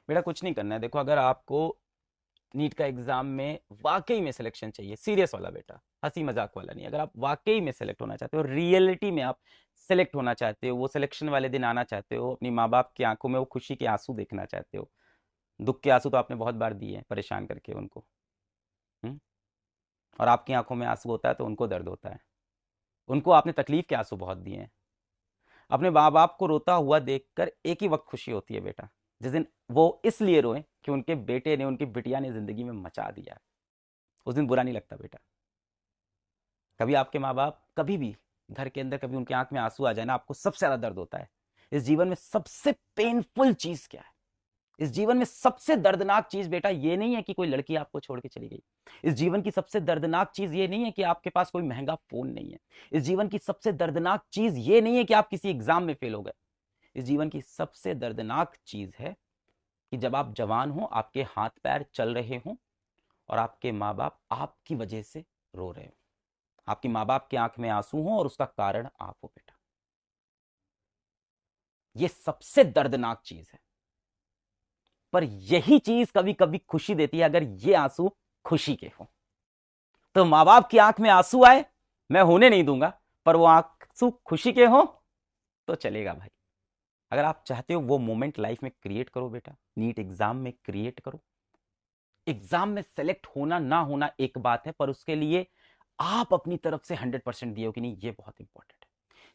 बेटा कुछ नहीं करना है। देखो, अगर आपको नीट का एग्जाम में वाकई में सिलेक्शन चाहिए, सीरियस वाला बेटा, हंसी मजाक वाला नहीं, अगर आप वाकई में सेलेक्ट होना चाहते हो, रियलिटी में आप सेलेक्ट होना चाहते हो, वो सिलेक्शन वाले दिन आना चाहते हो, अपनी माँ बाप की आंखों में वो खुशी के आंसू देखना चाहते हो। दुख के आंसू तो आपने बहुत बार दिए हैं परेशान करके उनको। हम्म? और आपकी आंखों में आंसू होता है तो उनको दर्द होता है। उनको आपने तकलीफ के आंसू बहुत दिए हैं। अपने माँ बाप को रोता हुआ देखकर एक ही वक्त खुशी होती है बेटा, जिस दिन वो इसलिए रोए कि उनके बेटे ने, उनकी बिटिया ने जिंदगी में मचा दिया। उस दिन बुरा नहीं लगता बेटा। कभी आपके माँ बाप, कभी भी घर के अंदर कभी उनकी आंख में आंसू आ जाए ना, आपको सबसे ज्यादा दर्द होता है। इस जीवन में सबसे पेनफुल चीज क्या है? इस जीवन में सबसे दर्दनाक चीज बेटा ये नहीं है कि कोई लड़की आपको छोड़ के चली गई। इस जीवन की सबसे दर्दनाक चीज ये नहीं है कि आपके पास कोई महंगा फोन नहीं है। इस जीवन की सबसे दर्दनाक चीज ये नहीं है कि आप किसी एग्जाम में फेल हो गए। इस जीवन की सबसे दर्दनाक चीज है कि जब आप जवान हो, आपके हाथ पैर चल रहे हों और आपके माँ बाप आपकी वजह से रो रहे हो, आपके माँ बाप की आंख में आंसू हो और उसका कारण आप हो बेटा। ये सबसे दर्दनाक चीज है। पर यही चीज कभी कभी खुशी देती है, अगर ये आंसू खुशी के हो। तो माँ बाप की आंख में आंसू आए, मैं होने नहीं दूंगा, पर वो आंसू खुशी के हो तो चलेगा भाई। अगर आप चाहते हो वो मोमेंट लाइफ में क्रिएट करो बेटा, नीट एग्जाम में क्रिएट करो। एग्जाम में सेलेक्ट होना ना होना एक बात है, पर उसके लिए आप अपनी तरफ से 100% दिए हो कि नहीं, ये बहुत इंपॉर्टेंट है।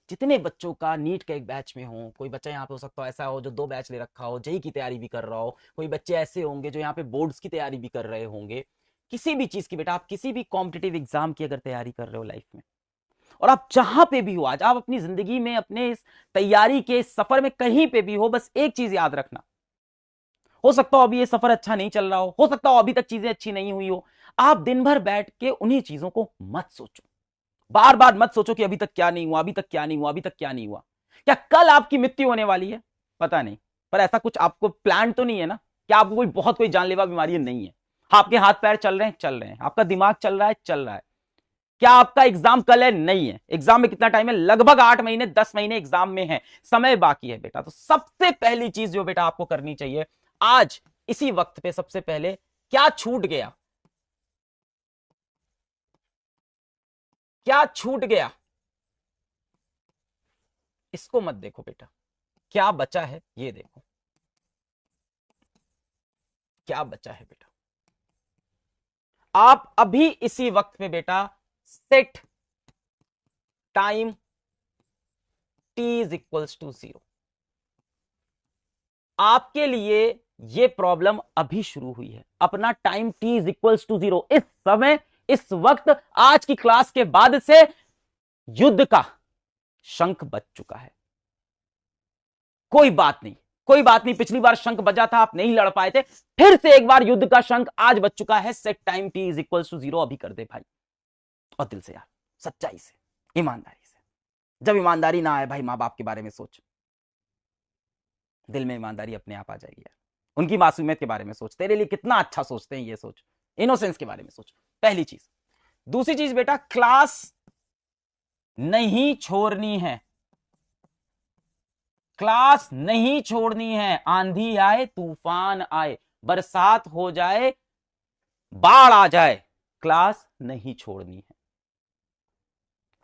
जितने बच्चों का नीट के एक बैच में हो, कोई बच्चा यहाँ पे हो सकता है ऐसा हो जो 2 बैच ले रखा हो, जेई की तैयारी भी कर रहा हो, कोई बच्चे ऐसे होंगे जो यहाँ पे बोर्ड्स की तैयारी भी कर रहे होंगे। किसी भी चीज की बेटा, आप किसी भी कॉम्पिटेटिव एग्जाम की अगर तैयारी कर रहे हो लाइफ में, और आप जहां पे भी हो आज, आप अपनी जिंदगी में, अपने इस तैयारी के सफर में कहीं पे भी हो, बस एक चीज याद रखना। हो सकता हो अभी ये सफर अच्छा नहीं चल रहा हो सकता हो अभी तक चीजें अच्छी नहीं हुई हो, आप दिन भर बैठ के उन्हीं चीजों को मत सोचो। बार बार मत सोचो कि अभी तक क्या नहीं हुआ, अभी तक क्या नहीं हुआ, अभी तक क्या नहीं हुआ। क्या कल आपकी मृत्यु होने वाली है? पता नहीं, पर ऐसा कुछ आपको प्लान तो नहीं है ना? क्या आपको कोई बहुत कोई जानलेवा बीमारी नहीं है? आपके हाथ पैर चल रहे हैं, चल रहे हैं, आपका दिमाग चल रहा है, चल रहा है। क्या आपका एग्जाम कल है? नहीं है। एग्जाम में कितना टाइम है? लगभग 8 महीने 10 महीने एग्जाम में है, समय बाकी है बेटा। तो सबसे पहली चीज जो बेटा आपको करनी चाहिए आज इसी वक्त पे, सबसे पहले क्या छूट गया, क्या छूट गया, इसको मत देखो बेटा। क्या बचा है ये देखो, क्या बचा है बेटा। आप अभी इसी वक्त पे बेटा set time t is equals to 0। आपके लिए ये प्रॉब्लम अभी शुरू हुई है। अपना time t is equals to 0, इस समय, इस वक्त, आज की क्लास के बाद से युद्ध का शंख बज चुका है। कोई बात नहीं, कोई बात नहीं, पिछली बार शंख बजा था, आप नहीं लड़ पाए थे, फिर से एक बार युद्ध का शंख आज बज चुका है। Set time t is equals to 0 अभी कर दे भाई, और दिल से यार, सच्चाई से, ईमानदारी से। जब ईमानदारी ना आए भाई, माँ बाप के बारे में सोच, दिल में ईमानदारी अपने आप आ जाएगी यार। उनकी मासूमियत के बारे में सोच, तेरे लिए कितना अच्छा सोचते हैं ये सोच, इनोसेंस के बारे में सोच, पहली चीज। दूसरी चीज बेटा, क्लास नहीं छोड़नी है, क्लास नहीं छोड़नी है। आंधी आए, तूफान आए, बरसात हो जाए, बाढ़ आ जाए, क्लास नहीं छोड़नी है।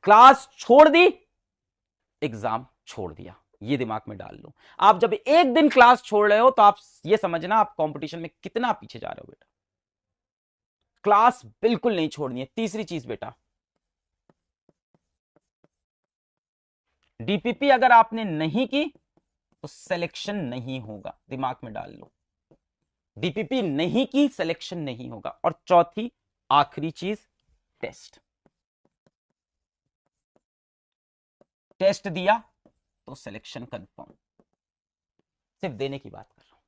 क्लास छोड़ दी, एग्जाम छोड़ दिया, ये दिमाग में डाल लो। आप जब एक दिन क्लास छोड़ रहे हो तो आप ये समझना आप कंपटीशन में कितना पीछे जा रहे हो बेटा। क्लास बिल्कुल नहीं छोड़नी है। तीसरी चीज बेटा, डीपीपी अगर आपने नहीं की तो सिलेक्शन नहीं होगा, दिमाग में डाल लो। डीपीपी नहीं की, सिलेक्शन नहीं होगा। और चौथी आखिरी चीज, टेस्ट। टेस्ट दिया तो सिलेक्शन कंफर्म। सिर्फ देने की बात कर रहा हूं,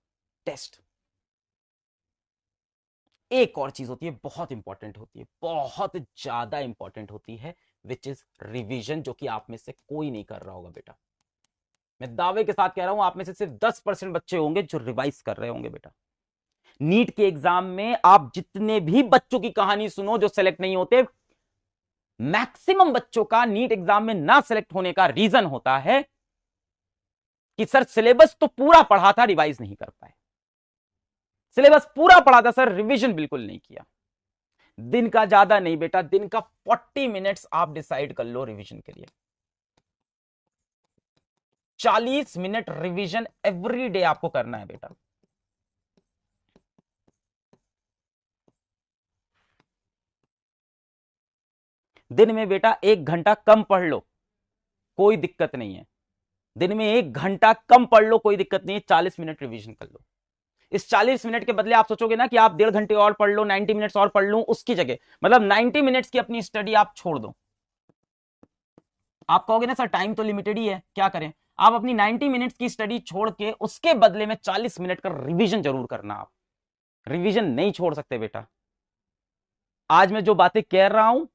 टेस्ट। एक और चीज होती है, बहुत इंपॉर्टेंट होती है, बहुत ज्यादा इंपॉर्टेंट होती है, विच इज रिवीजन, जो कि आप में से कोई नहीं कर रहा होगा बेटा। मैं दावे के साथ कह रहा हूं, आप में से सिर्फ 10% बच्चे होंगे जो रिवाइज कर रहे होंगे बेटा। नीट के एग्जाम में आप जितने भी बच्चों की कहानी सुनो जो सेलेक्ट नहीं होते, मैक्सिमम बच्चों का नीट एग्जाम में ना सेलेक्ट होने का रीजन होता है कि सर सिलेबस तो पूरा पढ़ा था, रिवाइज नहीं कर पाए। सिलेबस पूरा पढ़ा था सर, रिवीजन बिल्कुल नहीं किया। दिन का ज्यादा नहीं बेटा, दिन का 40 मिनट्स आप डिसाइड कर लो रिवीजन के लिए। 40 मिनट रिवीजन एवरी डे आपको करना है बेटा। दिन में बेटा 1 घंटा कम पढ़ लो, कोई दिक्कत नहीं है। दिन में 1 घंटा कम पढ़ लो, कोई दिक्कत नहीं है। 40 मिनट रिवीजन कर लो। इस 40 मिनट के बदले आप सोचोगे ना कि आप 1.5 घंटे और पढ़ लो, 90 मिनट्स और पढ़ लो, उसकी जगह मतलब 90 मिनट्स की अपनी स्टडी आप छोड़ दो। आप कहोगे ना सर टाइम तो लिमिटेड ही है, क्या करें? आप अपनी 90 मिनट्स की स्टडी छोड़ के उसके बदले में 40 मिनट का रिवीजन जरूर करना। आप रिवीजन नहीं छोड़ सकते बेटा। आज मैं जो बातें कह रहा हूं,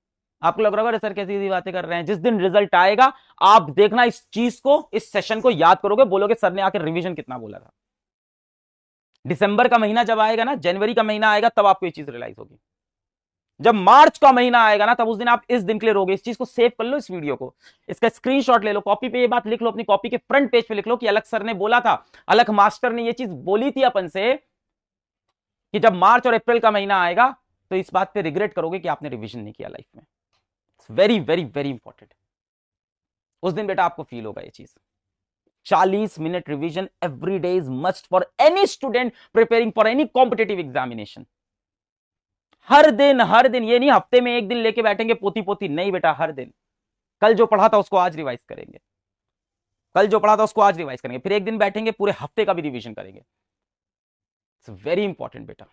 आपको लग रहा है सर कैसी बातें कर रहे हैं। जिस दिन रिजल्ट आएगा आप देखना इस चीज को, इस सेशन को याद करोगे, बोलोगे सर ने आकर रिवीजन कितना बोला था। दिसंबर का महीना जब आएगा ना, जनवरी का महीना आएगा, तब आपको ये चीज रियलाइज होगी। जब मार्च का महीना आएगा ना, तब उस दिन आप इस दिन क्लियर होगे। इस चीज को सेव कर लो, इस वीडियो को, इसका स्क्रीनशॉट ले लो, कॉपी पे ये बात लिख लो, अपनी कॉपी के फ्रंट पेज पे लिख लो कि अलग सर ने बोला था, अलग मास्टर ने ये चीज बोली थी अपन से कि जब मार्च और अप्रैल का महीना आएगा तो इस बात पे रिग्रेट करोगे कि आपने रिवीजन नहीं किया लाइफ में। It's very very very important. उस दिन बेटा आपको फील होगा ये चीज। 40 minute revision every day is must for any student preparing for any competitive examination. हर दिन, हर दिन, ये नहीं हफ्ते में एक दिन लेके बैठेंगे पोती पोती, नहीं बेटा, हर दिन। कल जो पढ़ा था उसको आज रिवाइज करेंगे, कल जो पढ़ा था उसको आज रिवाइज करेंगे, फिर एक दिन बैठेंगे पूरे हफ्ते का भी रिवीजन करेंगे। इट्स वेरी इंपॉर्टेंट बेटा।